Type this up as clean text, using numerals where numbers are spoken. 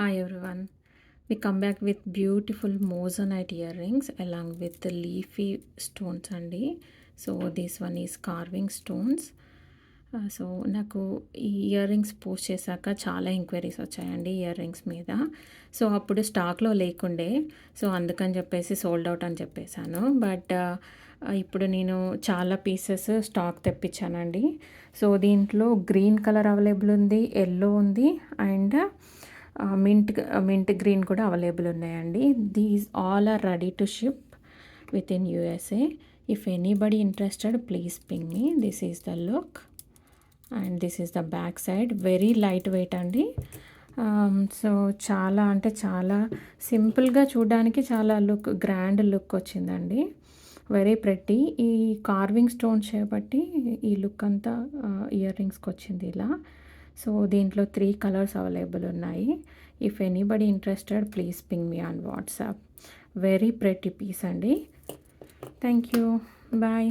Hi everyone. We come back with beautiful moissanite earrings along with the leafy stones అండి. So this one is carving stones. So నాకు ఈ ear rings post చేశాక చాలా enquiries వచ్చాయండి ear rings మీద. So అప్పుడు స్టాక్లో లేకుండే, సో అందుకని చెప్పేసి సోల్డ్ అవుట్ అని చెప్పేశాను. బట్ ఇప్పుడు నేను చాలా పీసెస్ స్టాక్ తెప్పించానండి. సో దీంట్లో గ్రీన్ కలర్ అవైలబుల్ ఉంది, ఎల్లో ఉంది అండ్ మింట్ గ్రీన్ కూడా అవైలబుల్ ఉన్నాయండి. These all are ready to ship with in USA. If anybody interested please ping me. This is the look and this is the back side. Very light weight అండి. So చాలా అంటే చాలా సింపుల్గా చూడడానికి చాలా grand look వచ్చిందండి. Very pretty. ఈ carving stone చేయబట్టి ఈ లుక్ అంతా ఇయర్ రింగ్స్కి వచ్చింది ఇలా. సో దీంట్లో 3 కలర్స్ అవైలబుల్ ఉన్నాయి. If anybody interested please ping me on WhatsApp. Very pretty piece అండి. Thank you. బాయ్.